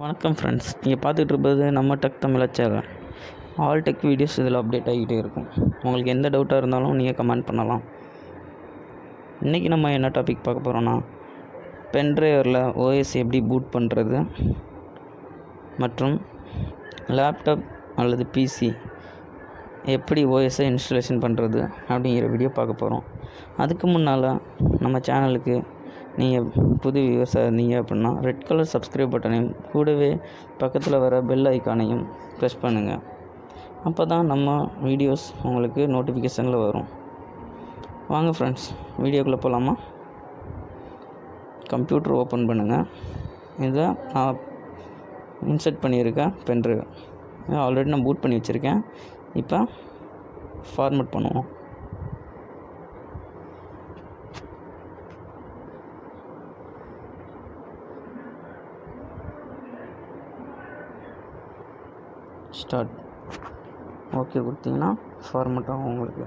வணக்கம் ஃப்ரெண்ட்ஸ், நீங்கள் பார்த்துட்டு இருப்பது நம்ம டெக் தமிழா சேனல். ஆல் டெக் வீடியோஸ் இதில் அப்டேட் ஆகிட்டே இருக்கும். உங்களுக்கு எந்த டவுட்டாக இருந்தாலும் நீங்கள் கமெண்ட் பண்ணலாம். இன்றைக்கி நம்ம என்ன டாபிக் பார்க்க போகிறோன்னா, பென்ட்ரைவரில் ஓஎஸ் எப்படி பூட் பண்ணுறது மற்றும் லேப்டாப் அல்லது பிசி எப்படி ஓஎஸை இன்ஸ்டாலேஷன் பண்ணுறது அப்படிங்கிற வீடியோ பார்க்க போகிறோம். அதுக்கு முன்னால் நம்ம சேனலுக்கு நீங்கள் புது வியூவர்ஸாக இருந்தீங்க அப்படின்னா ரெட் கலர் சப்ஸ்கிரைப் பட்டனையும் கூடவே பக்கத்தில் வர பெல் ஐக்கானையும் ப்ரெஸ் பண்ணுங்கள். அப்போ தான் நம்ம வீடியோஸ் உங்களுக்கு நோட்டிஃபிகேஷனில் வரும். வாங்க ஃப்ரெண்ட்ஸ், வீடியோக்குள்ளே போகலாமா? கம்ப்யூட்டர் ஓப்பன் பண்ணுங்கள். இதை நான் இன்சர்ட் பண்ணியிருக்கேன் பென்ட்ரைவ். ஆல்ரெடி நான் பூட் பண்ணி வச்சுருக்கேன். இப்போ ஃபார்மேட் பண்ணுவோம். ஸ்டார்ட் ஓகே கொடுத்தீங்கன்னா ஃபார்மேட் ஆகும். உங்களுக்கு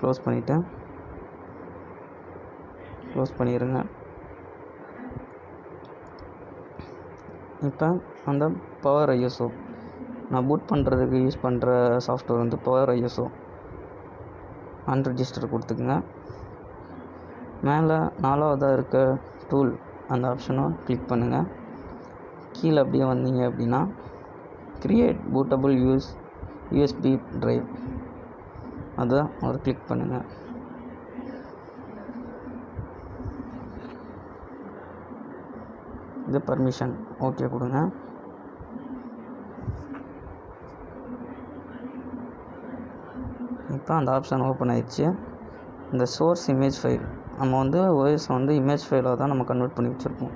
க்ளோஸ் பண்ணிடுங்க. இப்போ அந்த பவர் ஐஎஸ்ஓ நான் பூட் பண்ணுறதுக்கு யூஸ் பண்ணுற சாஃப்ட்வேர் வந்து பவர் ஐஎஸ்ஓ அன்ரிஜிஸ்டர் கொடுத்துக்குங்க. மேலே 4வதாக இருக்க டூல் அந்த ஆப்ஷனை கிளிக் பண்ணுங்கள். கீழே அப்படியே வந்தீங்க அப்படின்னா கிரியேட் bootable யூஎஸ்பி ட்ரைவ் அதை ஒரு கிளிக் பண்ணுங்கள். இது பர்மிஷன் ஓகே கொடுங்க. இப்போ அந்த ஆப்ஷன் ஓப்பன் ஆயிடுச்சு. இந்த சோர்ஸ் இமேஜ் ஃபைல் நம்ம வந்து ஓஎஸ் வந்து இமேஜ் ஃபைலாக தான் நம்ம கன்வெர்ட் பண்ணி வச்சுருப்போம்.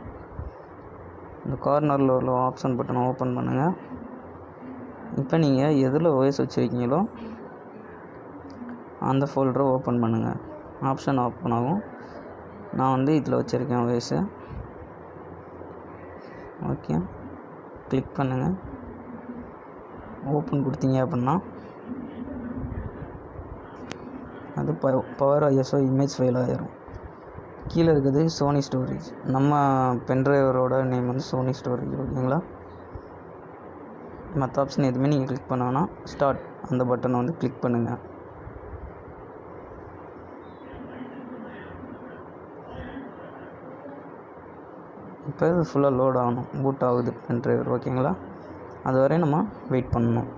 இந்த கார்னரில் உள்ள ஆப்ஷன் பட்டனை ஓப்பன் பண்ணுங்கள். இப்போ நீங்கள் எதில் ஓஎஸ் வச்சுருக்கீங்களோ அந்த ஃபோல்டரை ஓப்பன் பண்ணுங்கள். ஆப்ஷன் ஓப்பன் ஆகும். நான் வந்து இதில் வச்சுருக்கேன் ஓஎஸு. ஓகே கிளிக் பண்ணுங்கள். ஓப்பன் கொடுத்தீங்க அப்படின்னா அது பவர் ஐஎஸ்ஓ இமேஜ் ஃபைல் ஆகிரும். கீழே இருக்குது சோனி ஸ்டோரேஜ். நம்ம பென்ட்ரைவரோட நேம் வந்து சோனி ஸ்டோரேஜ். ஓகேங்களா? மற்ற ஆப்ஷன் எதுவுமே நீங்கள் கிளிக் பண்ணாங்கன்னா ஸ்டார்ட் அந்த பட்டனை வந்து கிளிக் பண்ணுங்கள். இப்போ இது ஃபுல்லாக லோட் ஆகணும். பூட் ஆகுது பென்ட்ரைவர். ஓகேங்களா? அது வரை நம்ம வெயிட் பண்ணணும்.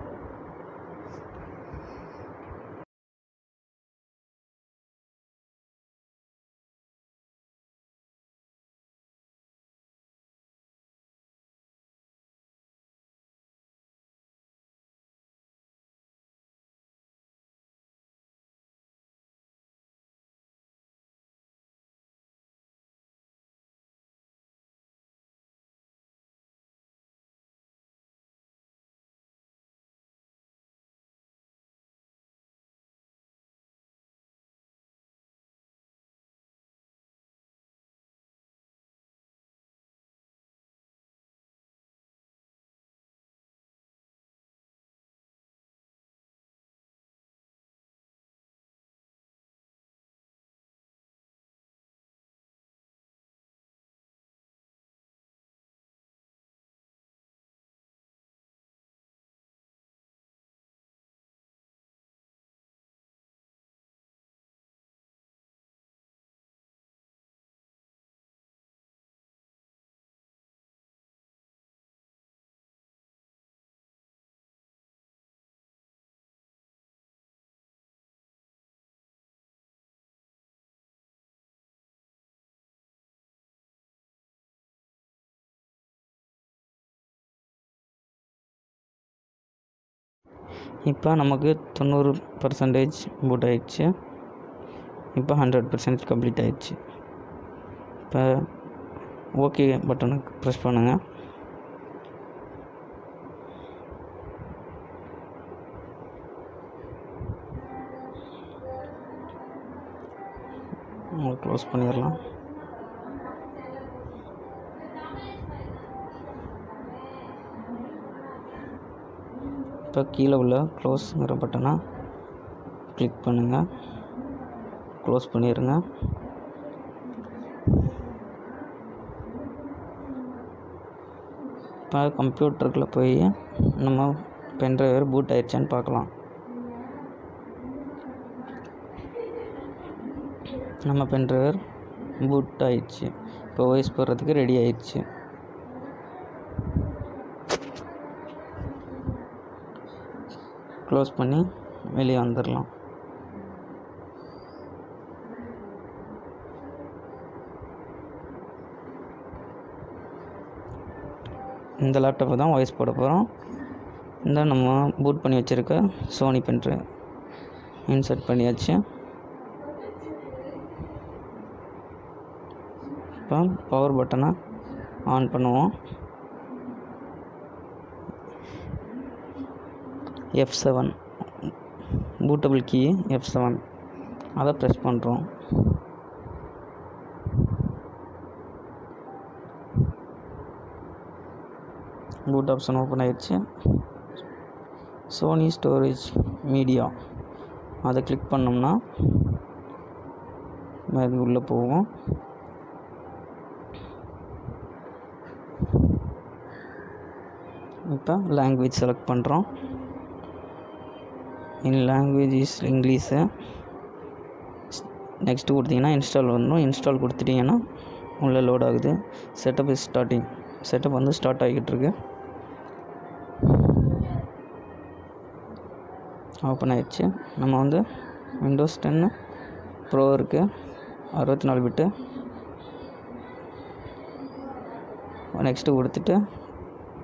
இப்போ நமக்கு 90% பூட் ஆகிடுச்சு. இப்போ 100% கம்ப்ளீட் ஆகிடுச்சு. இப்போ ஓகே பட்டனுக்கு ப்ரெஸ் பண்ணுங்கள். க்ளோஸ் பண்ணிடலாம். இப்போ கீழே உள்ள க்ளோஸ்ங்கிற பட்டனை கிளிக் பண்ணுங்கள், க்ளோஸ் பண்ணிடுங்க. இப்போ கம்ப்யூட்டருக்குள்ளே போய் நம்ம பென்ட்ரைவர் பூட் ஆயிடுச்சான்னு பார்க்கலாம். நம்ம பென்ட்ரைவர் பூட் ஆயிடுச்சு. இப்போ வாய்ஸ் போடுறதுக்கு ரெடி ஆயிடுச்சு. க்ளோஸ் பண்ணி வெளியே வந்துடலாம். இந்த லேப்டாப்பை தான் வாய்ஸ் போட போகிறோம். இந்த நம்ம பூட் பண்ணி வச்சுருக்க சோனி பென்ட்ரைவ் இன்சர்ட் பண்ணியாச்சு. இப்போ பவர் பட்டனை ஆன் பண்ணுவோம். F7 bootable key F7 அதை ப்ரெஸ் பண்ணுறோம். பூட் ஆப்ஷன் ஓப்பன் ஆயிடுச்சு. சோனி ஸ்டோரேஜ் மீடியா அதை கிளிக் பண்ணோம்னா அது உள்ளே போகும். இப்போ லாங்குவேஜ் செலக்ட் பண்ணுறோம். இன் லாங்குவேஜ் இஸ் இங்கிலீஷு. நெக்ஸ்ட்டு கொடுத்தீங்கன்னா இன்ஸ்டால் வரணும். இன்ஸ்டால் கொடுத்துட்டிங்கன்னா உள்ளே லோட் ஆகுது. Setup is starting. செட்டப் வந்து ஸ்டார்ட் ஆகிக்கிட்டு இருக்கு. ஓப்பன் ஆகிடுச்சு. நம்ம வந்து விண்டோஸ் 10 ப்ரோ இருக்குது, 64 பிட்டு. நெக்ஸ்ட்டு கொடுத்துட்டு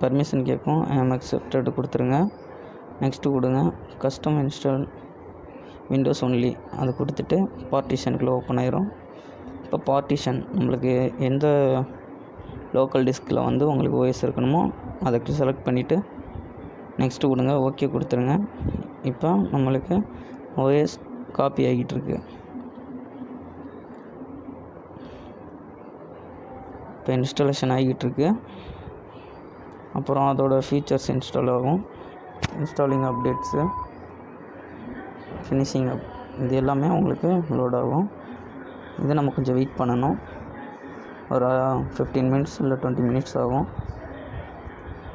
பர்மிஷன் கேட்கும். ஐஎம் அக்செப்டட் கொடுத்துருங்க. நெக்ஸ்ட்டு கொடுங்க. கஸ்டம் இன்ஸ்டால் விண்டோஸ் ஒன்லி அதை கொடுத்துட்டு பார்ட்டிஷனுக்குள்ளே ஓப்பன் ஆயிரும். இப்போ பார்ட்டிஷன் நம்மளுக்கு எந்த லோக்கல் டிஸ்கில் வந்து உங்களுக்கு ஓஎஸ் இருக்கணுமோ அதை செலக்ட் பண்ணிவிட்டு நெக்ஸ்ட்டு கொடுங்க. ஓகே கொடுத்துருங்க. இப்போ நம்மளுக்கு ஓஎஸ் காப்பி ஆகிட்டு இருக்கு. இப்போ இன்ஸ்டாலேஷன் ஆகிட்டு இருக்கு. அப்புறம் அதோட ஃபீச்சர்ஸ் இன்ஸ்டால் ஆகும். இன்ஸ்டாலிங் அப்டேட்ஸு, ஃபினிஷிங் அப் இது எல்லாமே உங்களுக்கு லோட் ஆகும். இதை நம்ம கொஞ்சம் வெயிட் பண்ணணும். ஒரு 15 மினிட்ஸ் இல்லை 20 மினிட்ஸ் ஆகும்.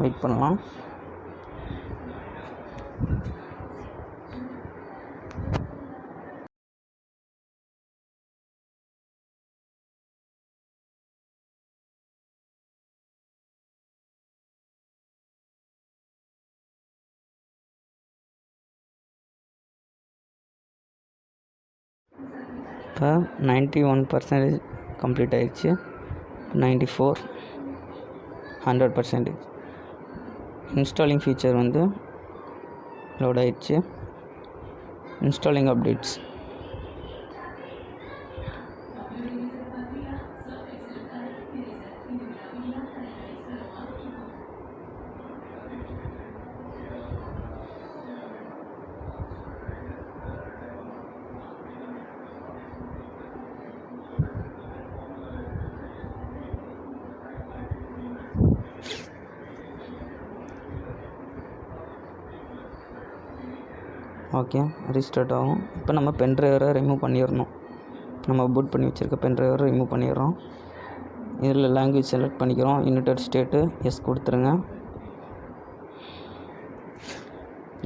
வெயிட் பண்ணலாம். இப்போ 91% கம்ப்ளீட் ஆகிடுச்சு. 94, 100%. இன்ஸ்டாலிங் ஃபீச்சர் வந்து லோட் ஆகிடுச்சு. இன்ஸ்டாலிங் அப்டேட்ஸ் ஓகே ரீஸ்டார்ட் ஆகும். இப்போ நம்ம பென்ட்ரைவரை ரிமூவ் பண்ணிடணும். நம்ம பூட் பண்ணி வச்சுருக்க பென்ட்ரைவரை ரிமூவ் பண்ணிடுறோம். இதில் லாங்குவேஜ் செலக்ட் பண்ணிக்கிறோம். யுனைடெட் ஸ்டேட்டு எஸ் கொடுத்துருங்க.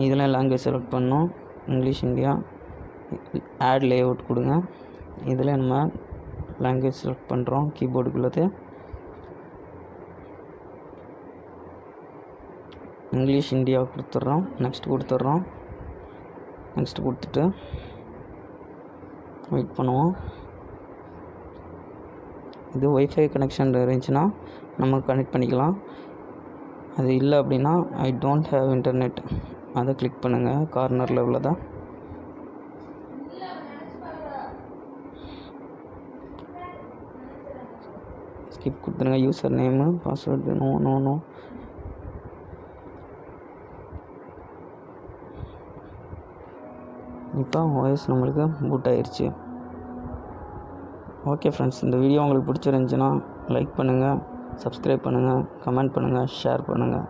இதில் லாங்குவேஜ் செலக்ட் பண்ணோம். English India. ஆட் லேஅவுட் கொடுங்க. இதில் நம்ம லாங்குவேஜ் செலக்ட் பண்ணுறோம். கீபோர்டுக்குள்ளது இங்கிலீஷ் இந்தியா கொடுத்துட்றோம். நெக்ஸ்ட் கொடுத்துட்றோம். நெக்ஸ்ட் கொடுத்துட்டு வெயிட் பண்ணுவோம். இது ஒய்ஃபை கனெக்ஷன் இருந்துச்சுன்னா நம்ம கனெக்ட் பண்ணிக்கலாம். அது இல்லை அப்படின்னா ஐ டோன்ட் ஹேவ் இன்டர்நெட் அதை கிளிக் பண்ணுங்கள். கார்னரில் உள்ளதா ஸ்கிப் கொடுத்துருங்க. User name password no no no. இப்போ வாய்ஸ் நம்மளுக்கு பூட் ஆயிடுச்சு. ஓகே ஃப்ரெண்ட்ஸ், இந்த வீடியோ உங்களுக்கு பிடிச்சிருந்துச்சுன்னா லைக் பண்ணுங்கள், சப்ஸ்கிரைப் பண்ணுங்கள், கமெண்ட் பண்ணுங்கள், ஷேர் பண்ணுங்கள்.